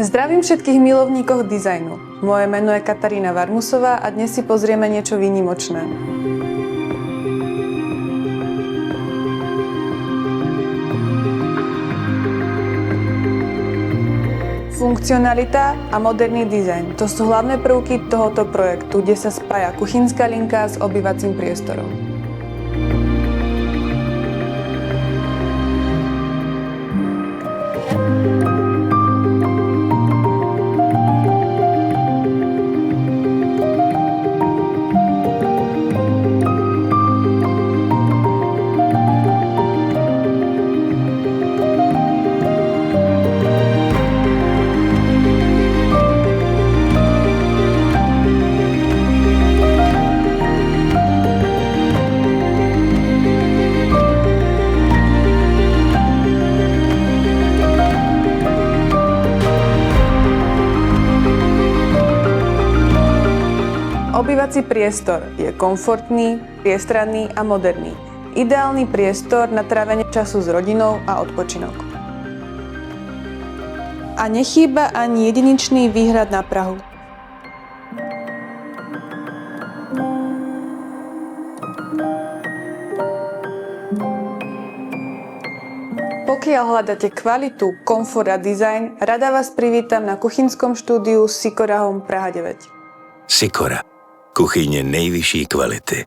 Zdravím všetkých milovníkov dizajnu. Moje meno je Katarína Varmusová a dnes si pozrieme niečo výnimočné. Funkcionalita a moderný dizajn. To sú hlavné prvky tohoto projektu, kde sa spája kuchynská linka s obývacím priestorom. Obývací priestor je komfortný, priestranný a moderný. Ideálny priestor na trávenie času s rodinou a odpočinok. A nechýba ani jedinečný výhľad na Prahu. Pokiaľ hľadáte kvalitu, komfort a dizajn, rada vás privítam na kuchynskom štúdiu Sikora Home Praha 9. Sikora. Kuchyně nejvyšší kvality.